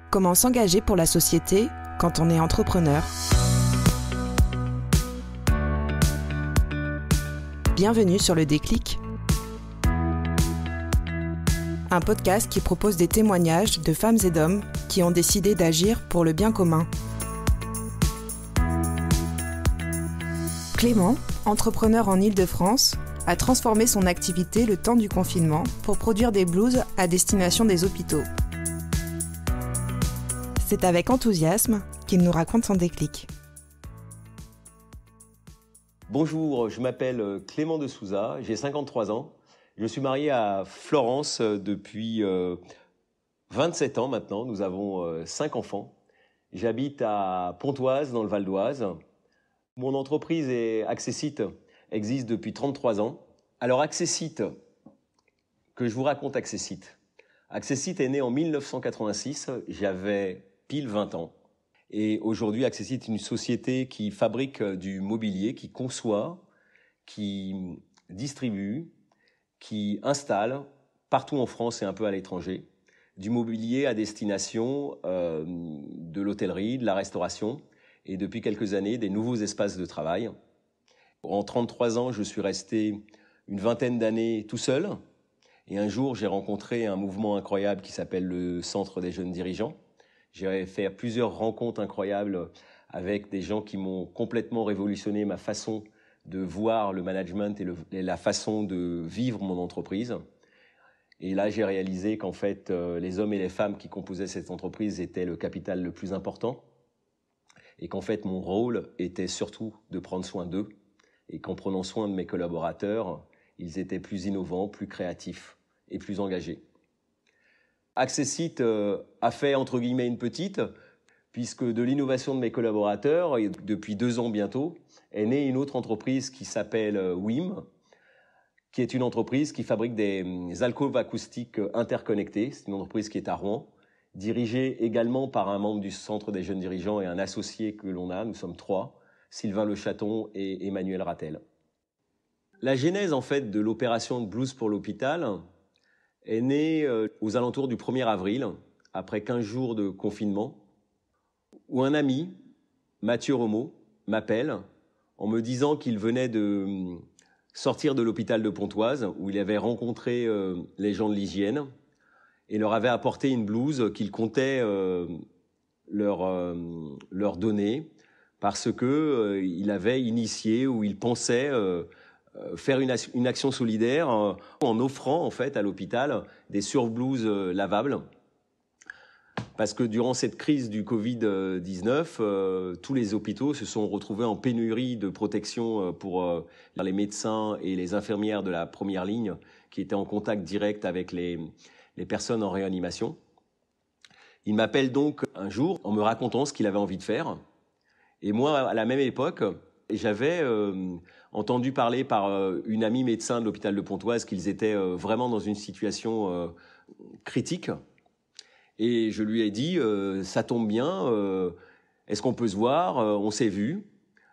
Comment s'engager pour la société quand on est entrepreneur? Bienvenue sur Le Déclic, un podcast qui propose des témoignages de femmes et d'hommes qui ont décidé d'agir pour le bien commun. Clément, entrepreneur en Île-de-France, a transformé son activité le temps du confinement pour produire des blouses à destination des hôpitaux. C'est avec enthousiasme qu'il nous raconte son déclic. Bonjour, je m'appelle Clément de Souza, j'ai 53 ans. Je suis marié à Florence depuis 27 ans maintenant. Nous avons 5 enfants. J'habite à Pontoise, dans le Val d'Oise. Mon entreprise Accessite existe depuis 33 ans. Alors Accessite, que je vous raconte Accessite. Accessite est né en 1986, j'avais pile 20 ans. Et aujourd'hui, Accessite est une société qui fabrique du mobilier, qui conçoit, qui distribue, qui installe partout en France et un peu à l'étranger, du mobilier à destination de l'hôtellerie, de la restauration et depuis quelques années des nouveaux espaces de travail. En 33 ans, je suis resté une vingtaine d'années tout seul et un jour, j'ai rencontré un mouvement incroyable qui s'appelle le Centre des jeunes dirigeants. J'ai fait plusieurs rencontres incroyables avec des gens qui m'ont complètement révolutionné ma façon de voir le management et la façon de vivre mon entreprise. Et là, j'ai réalisé qu'en fait, les hommes et les femmes qui composaient cette entreprise étaient le capital le plus important et qu'en fait, mon rôle était surtout de prendre soin d'eux et qu'en prenant soin de mes collaborateurs, ils étaient plus innovants, plus créatifs et plus engagés. Accessite a fait, entre guillemets, une petite, puisque de l'innovation de mes collaborateurs, et depuis 2 ans bientôt, est née une autre entreprise qui s'appelle WIM, qui est une entreprise qui fabrique des alcôves acoustiques interconnectées. C'est une entreprise qui est à Rouen, dirigée également par un membre du Centre des jeunes dirigeants et un associé que l'on a. Nous sommes 3, Sylvain Le Chaton et Emmanuel Rattel. La genèse, en fait, de l'opération de Blouses pour l'hôpital est née aux alentours du 1er avril, après 15 jours de confinement, où un ami, Mathieu Romo, m'appelle en me disant qu'il venait de sortir de l'hôpital de Pontoise, où il avait rencontré les gens de l'hygiène, et leur avait apporté une blouse qu'il comptait leur donner, parce que il avait initié ou il pensait faire une action solidaire en offrant en fait à l'hôpital des surblouses lavables. Parce que durant cette crise du Covid-19, tous les hôpitaux se sont retrouvés en pénurie de protection pour les médecins et les infirmières de la première ligne qui étaient en contact direct avec les personnes en réanimation. Il m'appelle donc un jour en me racontant ce qu'il avait envie de faire. Et moi, à la même époque, j'avais entendu parler par une amie médecin de l'hôpital de Pontoise qu'ils étaient vraiment dans une situation critique. Et je lui ai dit, ça tombe bien, est-ce qu'on peut se voir? On s'est vu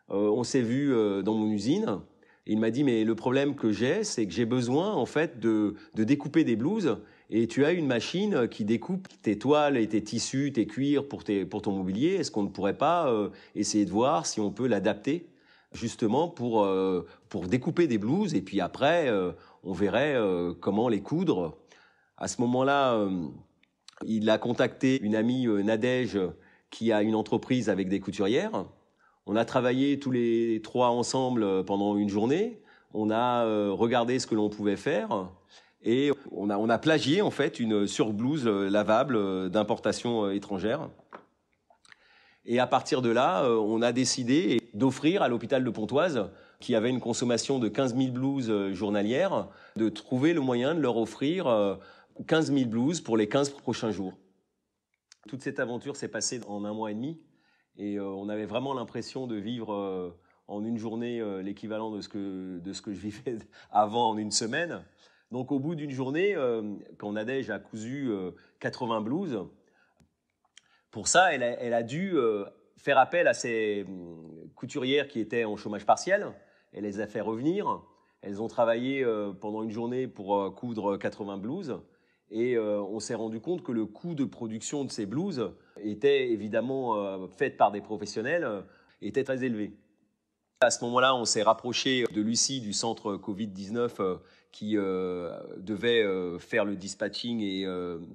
dans mon usine. Et il m'a dit, mais le problème que j'ai, c'est que j'ai besoin en fait de découper des blouses. Et tu as une machine qui découpe tes toiles et tes tissus, tes cuirs pour ton mobilier. Est-ce qu'on ne pourrait pas essayer de voir si on peut l'adapter justement pour découper des blouses? Et puis après, on verrait comment les coudre. À ce moment-là, il a contacté une amie, Nadège, qui a une entreprise avec des couturières. On a travaillé tous les 3 ensemble pendant une journée. On a regardé ce que l'on pouvait faire. Et on a plagié en fait une surblouse lavable d'importation étrangère. Et à partir de là, on a décidé d'offrir à l'hôpital de Pontoise, qui avait une consommation de 15 000 blouses journalières, de trouver le moyen de leur offrir 15 000 blouses pour les 15 prochains jours. Toute cette aventure s'est passée en 1 mois et demi et on avait vraiment l'impression de vivre en une journée l'équivalent de ce que je vivais avant en une semaine. Donc au bout d'une journée, quand Nadège a cousu 80 blouses, pour ça, elle a dû faire appel à ses couturières qui étaient en chômage partiel. Elle les a fait revenir. Elles ont travaillé pendant une journée pour coudre 80 blouses. Et on s'est rendu compte que le coût de production de ces blouses était évidemment faite par des professionnels était très élevée. À ce moment-là, on s'est rapproché de Lucie du centre Covid-19 qui devait faire le dispatching et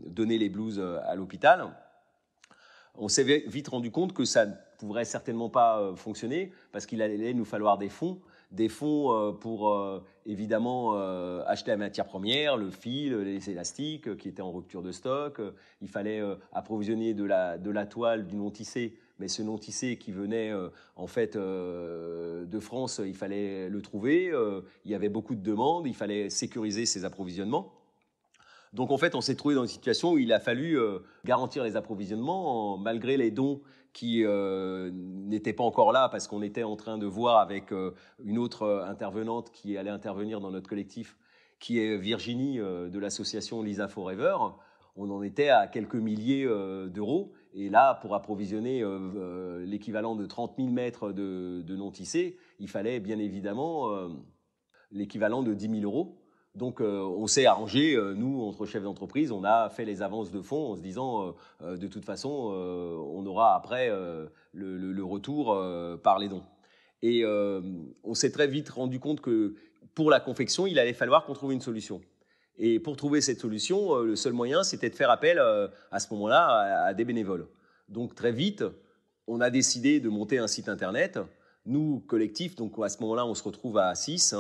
donner les blouses à l'hôpital. On s'est vite rendu compte que ça ne pourrait certainement pas fonctionner parce qu'il allait nous falloir des fonds pour évidemment acheter la matière première, le fil, les élastiques qui étaient en rupture de stock. Il fallait approvisionner de la toile, du non-tissé, mais ce non-tissé qui venait en fait de France, il fallait le trouver. Il y avait beaucoup de demandes, il fallait sécuriser ces approvisionnements. Donc en fait, on s'est trouvé dans une situation où il a fallu garantir les approvisionnements malgré les dons qui n'étaient pas encore là parce qu'on était en train de voir avec une autre intervenante qui allait intervenir dans notre collectif, qui est Virginie de l'association Lisa Forever. On en était à quelques milliers d'euros. Et là, pour approvisionner l'équivalent de 30 000 mètres de non-tissé, il fallait bien évidemment l'équivalent de 10 000 euros. Donc, on s'est arrangé, nous, entre chefs d'entreprise, on a fait les avances de fonds en se disant, de toute façon, on aura après le retour par les dons. Et on s'est très vite rendu compte que pour la confection, il allait falloir qu'on trouve une solution. Et pour trouver cette solution, le seul moyen, c'était de faire appel à ce moment-là à des bénévoles. Donc, très vite, on a décidé de monter un site internet. Nous, collectif, donc à ce moment-là, on se retrouve à 6,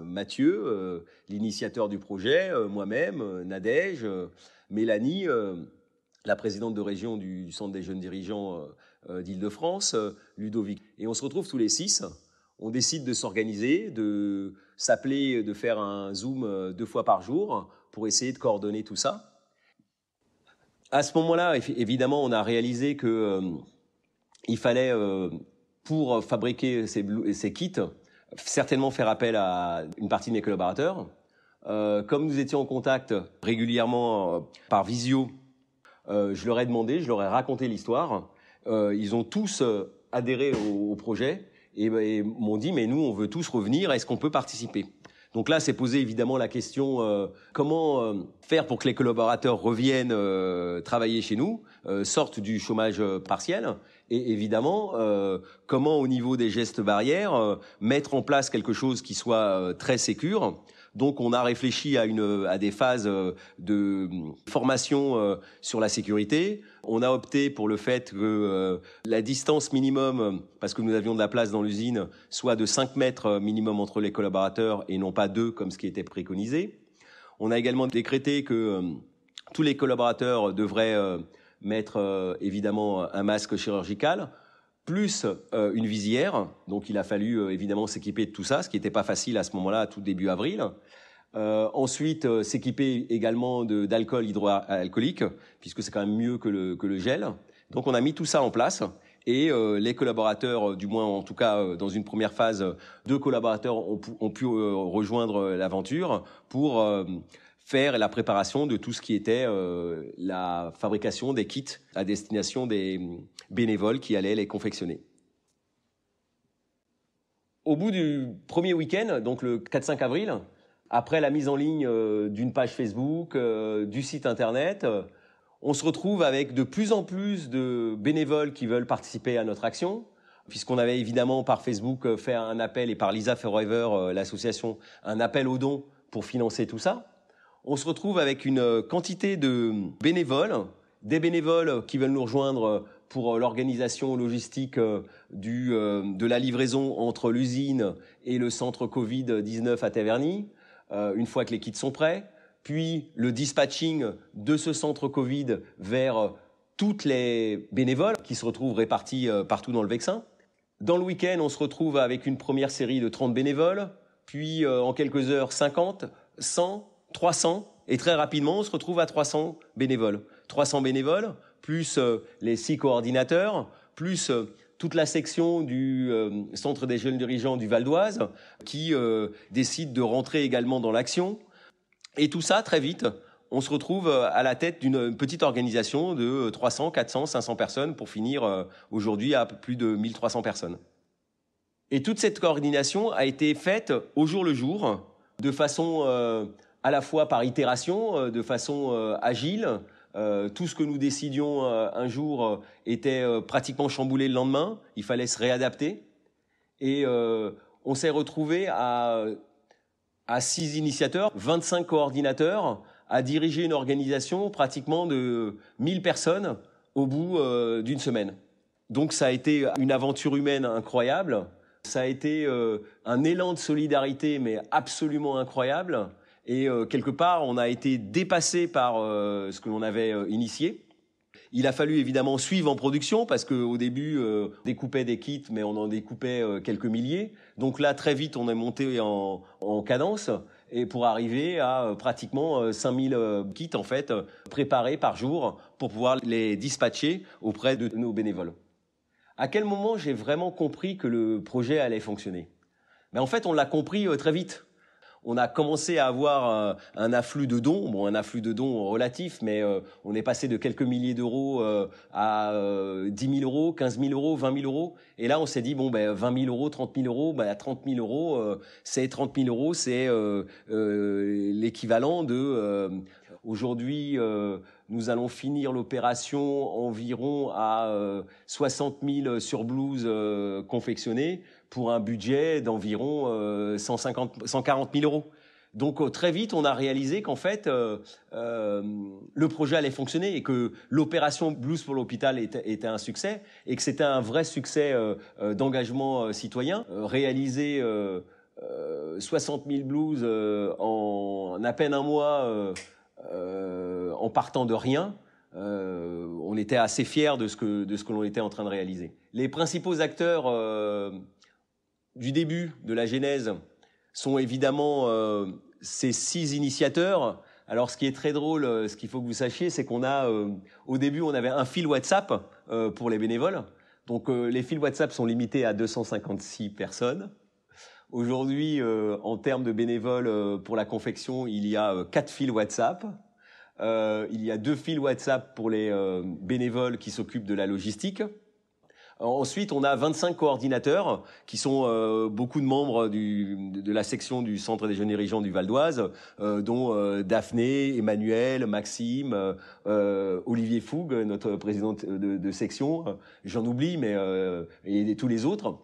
Mathieu, l'initiateur du projet, moi-même, Nadège, Mélanie, la présidente de région du Centre des jeunes dirigeants d'Île-de-France, Ludovic. Et on se retrouve tous les 6, on décide de s'organiser, de s'appeler, de faire un Zoom 2 fois par jour pour essayer de coordonner tout ça. À ce moment-là, évidemment, on a réalisé qu'il fallait... pour fabriquer ces kits, certainement faire appel à une partie de mes collaborateurs. Comme nous étions en contact régulièrement par visio, je leur ai demandé, je leur ai raconté l'histoire. Ils ont tous adhéré au projet et m'ont dit « mais nous, on veut tous revenir, est-ce qu'on peut participer ?» Donc là, s'est posé évidemment la question comment faire pour que les collaborateurs reviennent travailler chez nous, sortent du chômage partiel, et évidemment comment au niveau des gestes barrières mettre en place quelque chose qui soit très sécure. Donc on a réfléchi à des phases de formation sur la sécurité. On a opté pour le fait que la distance minimum, parce que nous avions de la place dans l'usine, soit de 5 mètres minimum entre les collaborateurs et non pas 2 comme ce qui était préconisé. On a également décrété que tous les collaborateurs devraient mettre évidemment un masque chirurgical, plus une visière. Donc il a fallu évidemment s'équiper de tout ça, ce qui n'était pas facile à ce moment-là, tout début avril. Ensuite, s'équiper également d'alcool hydroalcoolique, puisque c'est quand même mieux que le gel. Donc on a mis tout ça en place. Et les collaborateurs, du moins en tout cas dans une première phase, 2 collaborateurs ont pu rejoindre l'aventure pour faire la préparation de tout ce qui était la fabrication des kits à destination des bénévoles qui allaient les confectionner. Au bout du premier week-end, donc le 4-5 avril, après la mise en ligne d'une page Facebook, du site internet, on se retrouve avec de plus en plus de bénévoles qui veulent participer à notre action, puisqu'on avait évidemment par Facebook fait un appel et par Lisa Forever, l'association, un appel aux dons pour financer tout ça. On se retrouve avec une quantité de bénévoles, des bénévoles qui veulent nous rejoindre pour l'organisation logistique de la livraison entre l'usine et le centre Covid-19 à Taverny, une fois que les kits sont prêts, puis le dispatching de ce centre Covid vers toutes les bénévoles qui se retrouvent répartis partout dans le Vexin. Dans le week-end, on se retrouve avec une première série de 30 bénévoles, puis en quelques heures 50, 100, 300, et très rapidement, on se retrouve à 300 bénévoles. 300 bénévoles, plus les 6 coordinateurs, plus toute la section du Centre des jeunes dirigeants du Val d'Oise, qui décide de rentrer également dans l'action. Et tout ça, très vite, on se retrouve à la tête d'une petite organisation de 300, 400, 500 personnes pour finir aujourd'hui à plus de 1300 personnes. Et toute cette coordination a été faite au jour le jour, de façon à la fois par itération, de façon agile, Tout ce que nous décidions un jour était pratiquement chamboulé le lendemain. Il fallait se réadapter. Et on s'est retrouvé à 6 initiateurs, 25 coordinateurs, à diriger une organisation pratiquement de 1000 personnes au bout d'une semaine. Donc ça a été une aventure humaine incroyable. Ça a été un élan de solidarité, mais absolument incroyable. Et quelque part, on a été dépassé par ce que l'on avait initié. Il a fallu évidemment suivre en production parce qu'au début, on découpait des kits, mais on en découpait quelques milliers. Donc là, très vite, on est monté en cadence et pour arriver à pratiquement 5000 kits en fait préparés par jour pour pouvoir les dispatcher auprès de nos bénévoles. À quel moment j'ai vraiment compris que le projet allait fonctionner? Ben en fait, on l'a compris très vite. On a commencé à avoir un afflux de dons, un afflux de dons relatif, mais on est passé de quelques milliers d'euros à 10 000 euros, 15 000 euros, 20 000 euros. Et là, on s'est dit, 20 000 euros, 30 000 euros, 30 000 euros, c'est 30 000 euros, c'est l'équivalent de... Aujourd'hui, nous allons finir l'opération environ à 60 000 surblouses confectionnées pour un budget d'environ 140 000 euros. Donc très vite, on a réalisé qu'en fait, le projet allait fonctionner et que l'opération Blues pour l'hôpital était un succès et que c'était un vrai succès d'engagement citoyen. Réaliser 60 000 blues en à peine un mois en partant de rien, on était assez fiers de ce que l'on était en train de réaliser. Les principaux acteurs du début de la genèse sont évidemment ces 6 initiateurs. Alors, ce qui est très drôle, ce qu'il faut que vous sachiez, c'est qu'on a, au début, on avait un fil WhatsApp pour les bénévoles. Donc, les fils WhatsApp sont limités à 256 personnes. Aujourd'hui, en termes de bénévoles pour la confection, il y a 4 fils WhatsApp. Il y a 2 fils WhatsApp pour les bénévoles qui s'occupent de la logistique. Ensuite, on a 25 coordinateurs qui sont beaucoup de membres de la section du Centre des jeunes dirigeants du Val d'Oise, dont Daphné, Emmanuel, Maxime, Olivier Fougue, notre président de section. J'en oublie, mais et tous les autres,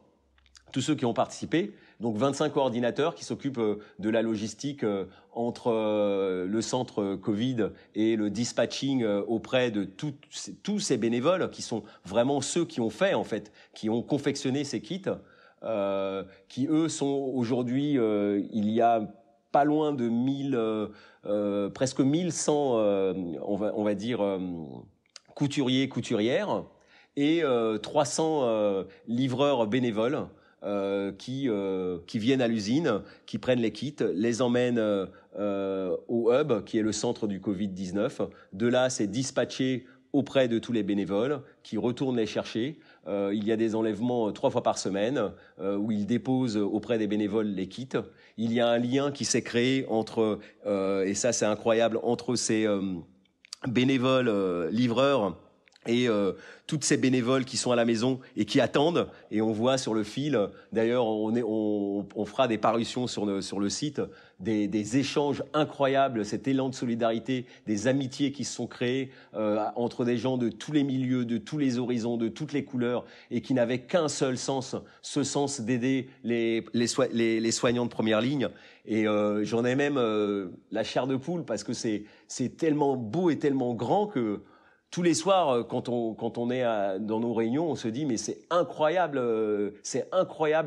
tous ceux qui ont participé. Donc 25 coordinateurs qui s'occupent de la logistique entre le centre Covid et le dispatching auprès de tous ces bénévoles qui sont vraiment ceux qui ont fait en fait, qui ont confectionné ces kits, qui eux sont aujourd'hui, il y a pas loin de 1000, presque 1100, on va dire couturiers, couturières et 300 livreurs bénévoles. Qui viennent à l'usine, qui prennent les kits, les emmènent au hub, qui est le centre du Covid-19. De là, c'est dispatché auprès de tous les bénévoles, qui retournent les chercher. Il y a des enlèvements 3 fois par semaine, où ils déposent auprès des bénévoles les kits. Il y a un lien qui s'est créé entre, et ça c'est incroyable, entre ces bénévoles livreurs et toutes ces bénévoles qui sont à la maison et qui attendent, et on voit sur le fil, d'ailleurs on fera des parutions sur le site, des échanges incroyables, cet élan de solidarité, des amitiés qui se sont créées entre des gens de tous les milieux, de tous les horizons, de toutes les couleurs, et qui n'avaient qu'un seul sens, ce sens d'aider les soignants de première ligne. Et j'en ai même la chair de poule, parce que c'est tellement beau et tellement grand que tous les soirs, quand on est dans nos réunions, on se dit mais c'est incroyable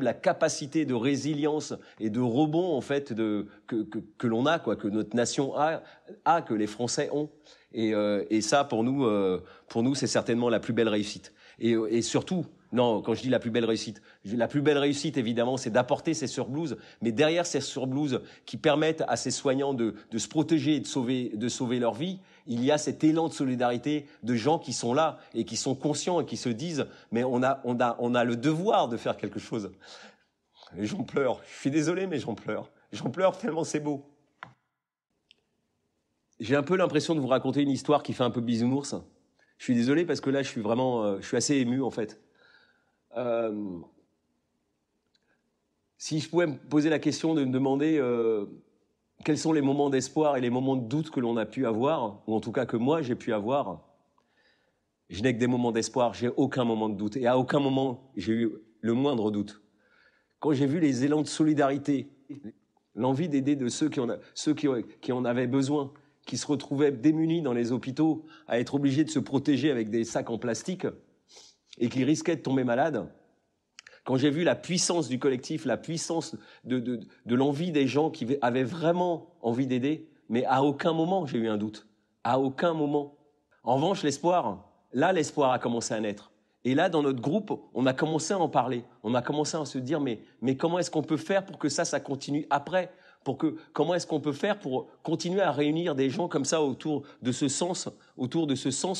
la capacité de résilience et de rebond en fait que l'on a, quoi, que notre nation a, que les Français ont. Et ça pour nous c'est certainement la plus belle réussite. Et surtout, non, quand je dis la plus belle réussite évidemment, c'est d'apporter ces surblouses, mais derrière ces surblouses qui permettent à ces soignants de se protéger et de sauver leur vie, il y a cet élan de solidarité de gens qui sont là et qui sont conscients et qui se disent mais on a le devoir de faire quelque chose. Et j'en pleure. Je suis désolé, mais j'en pleure. J'en pleure tellement c'est beau. J'ai un peu l'impression de vous raconter une histoire qui fait un peu bisounours. Je suis désolé parce que là, je suis assez ému en fait. Si je pouvais me poser la question de me demander quels sont les moments d'espoir et les moments de doute que l'on a pu avoir, ou en tout cas que moi j'ai pu avoir. Je n'ai que des moments d'espoir, j'ai aucun moment de doute. Et à aucun moment, j'ai eu le moindre doute. Quand j'ai vu les élans de solidarité, l'envie d'aider de ceux qui en avaient besoin, qui se retrouvaient démunis dans les hôpitaux, à être obligés de se protéger avec des sacs en plastique et qui risquaient de tomber malades, quand j'ai vu la puissance du collectif, la puissance de l'envie des gens qui avaient vraiment envie d'aider, mais à aucun moment j'ai eu un doute. À aucun moment. En revanche, l'espoir, là, l'espoir a commencé à naître. Et là, dans notre groupe, on a commencé à en parler. On a commencé à se dire, mais comment est-ce qu'on peut faire pour que ça continue après ? Comment est-ce qu'on peut faire pour continuer à réunir des gens comme ça autour de ce sens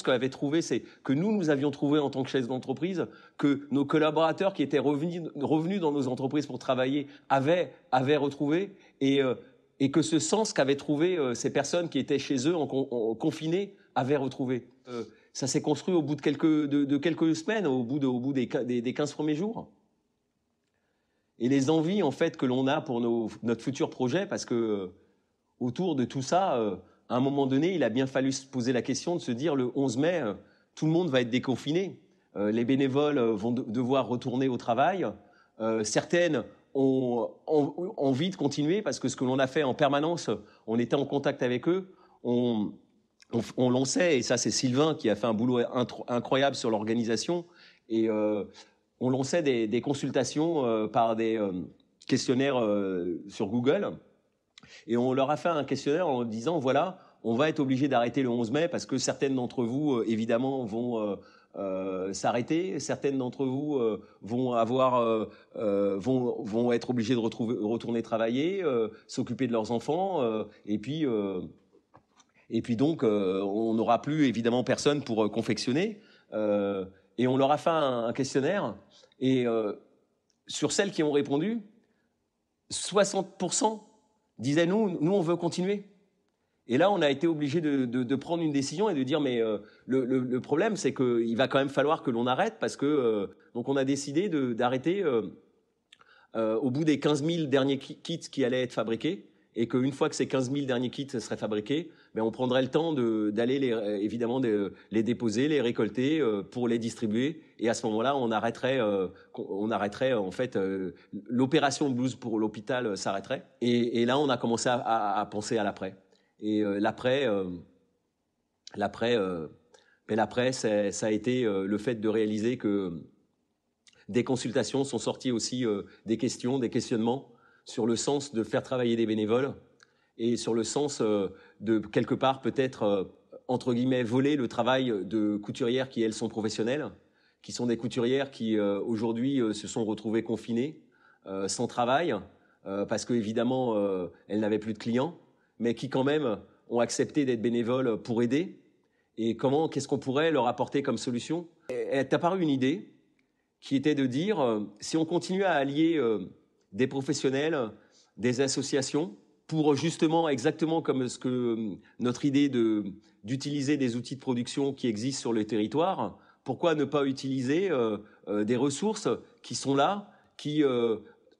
qu'avait trouvé, que nous avions trouvé en tant que chefs d'entreprise, que nos collaborateurs qui étaient revenus dans nos entreprises pour travailler avaient retrouvé, et que ce sens qu'avaient trouvé ces personnes qui étaient chez eux en confinés avaient retrouvé. Ça s'est construit au bout de quelques semaines, au bout des 15 premiers jours. Et les envies en fait que l'on a pour notre futur projet, parce que autour de tout ça, à un moment donné, il a bien fallu se poser la question de se dire le 11 mai, tout le monde va être déconfiné. Les bénévoles vont devoir retourner au travail. Certaines ont envie de continuer parce que ce que l'on a fait en permanence, on était en contact avec eux. On lançait, et ça c'est Sylvain qui a fait un boulot incroyable sur l'organisation, et on lançait des consultations par des questionnaires sur Google, et on leur a fait un questionnaire en disant voilà, on va être obligé d'arrêter le 11 mai parce que certaines d'entre vous évidemment vont s'arrêter, certaines d'entre vous vont être obligés de retourner travailler, s'occuper de leurs enfants, et puis donc on n'aura plus évidemment personne pour confectionner, et on leur a fait un questionnaire. Et sur celles qui ont répondu, 60% disaient nous on veut continuer. Et là, on a été obligé de prendre une décision et de dire mais le problème, c'est qu'il va quand même falloir que l'on arrête, parce que donc on a décidé d'arrêter au bout des 15 000 derniers kits qui allaient être fabriqués, et qu'une fois que ces 15 000 derniers kits seraient fabriqués, on prendrait le temps d'aller évidemment les déposer, les récolter pour les distribuer. Et à ce moment-là, on arrêterait en fait l'opération de blues pour l'hôpital s'arrêterait. Et là, on a commencé à penser à l'après. Et l'après, ça a été le fait de réaliser que des consultations sont sorties aussi, des questionnements sur le sens de faire travailler des bénévoles, et sur le sens de, quelque part, peut-être, entre guillemets, voler le travail de couturières qui, elles, sont professionnelles, qui sont des couturières qui, aujourd'hui, se sont retrouvées confinées, sans travail, parce qu'évidemment, elles n'avaient plus de clients, mais qui, quand même, ont accepté d'être bénévoles pour aider. Et qu'est-ce qu'on pourrait leur apporter comme solution ? Est apparue une idée qui était de dire, si on continue à allier des professionnels, des associations, pour justement, exactement comme notre idée d'utiliser des outils de production qui existent sur le territoire, pourquoi ne pas utiliser des ressources qui sont là, qui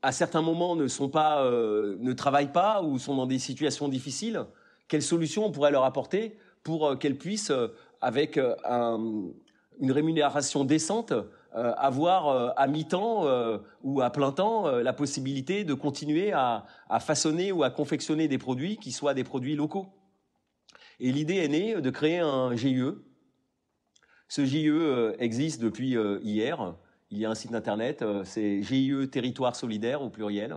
à certains moments ne travaillent pas ou sont dans des situations difficiles? Quelles solutions on pourrait leur apporter pour qu'elles puissent, avec une rémunération décente, avoir à mi-temps ou à plein temps la possibilité de continuer à façonner ou à confectionner des produits qui soient des produits locaux. Et l'idée est née de créer un GIE. Ce GIE existe depuis hier. Il y a un site internet, c'est GIE Territoire Solidaire au pluriel.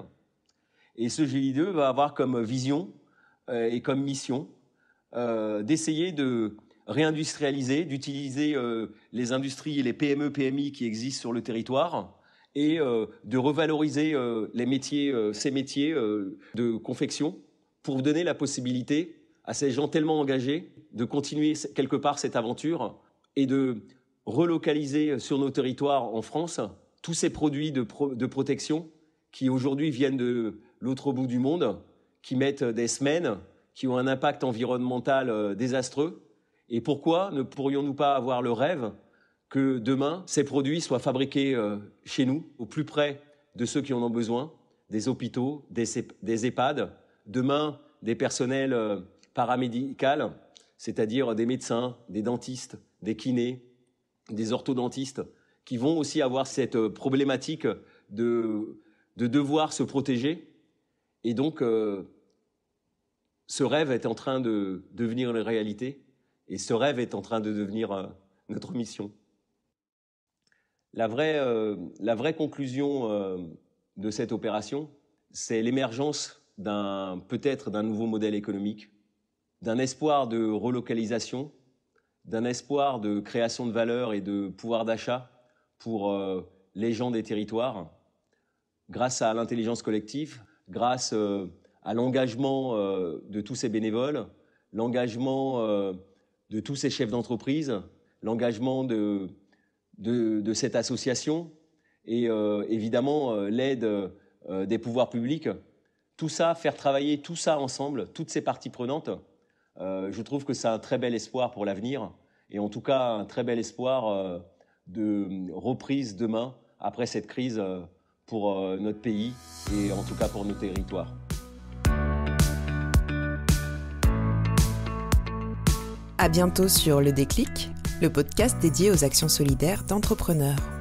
Et ce GIE va avoir comme vision et comme mission d'essayer de réindustrialiser, d'utiliser les industries et les PME, PMI qui existent sur le territoire, et de revaloriser ces métiers de confection, pour donner la possibilité à ces gens tellement engagés de continuer quelque part cette aventure et de relocaliser sur nos territoires en France tous ces produits de protection qui aujourd'hui viennent de l'autre bout du monde, qui mettent des semaines, qui ont un impact environnemental désastreux. Et pourquoi ne pourrions-nous pas avoir le rêve que demain, ces produits soient fabriqués chez nous, au plus près de ceux qui en ont besoin, des hôpitaux, des EHPAD, demain des personnels paramédicaux, c'est-à-dire des médecins, des dentistes, des kinés, des orthodontistes, qui vont aussi avoir cette problématique de devoir se protéger. Et donc, ce rêve est en train de devenir une réalité, et ce rêve est en train de devenir notre mission. La vraie conclusion de cette opération, c'est l'émergence peut-être d'un nouveau modèle économique, d'un espoir de relocalisation, d'un espoir de création de valeur et de pouvoir d'achat pour les gens des territoires, grâce à l'intelligence collective, grâce à l'engagement de tous ces bénévoles, l'engagement de tous ces chefs d'entreprise, l'engagement de cette association et évidemment l'aide des pouvoirs publics. Tout ça, faire travailler tout ça ensemble, toutes ces parties prenantes, je trouve que c'est un très bel espoir pour l'avenir et en tout cas un très bel espoir de reprise demain après cette crise pour notre pays et en tout cas pour nos territoires. À bientôt sur Le Déclic, le podcast dédié aux actions solidaires d'entrepreneurs.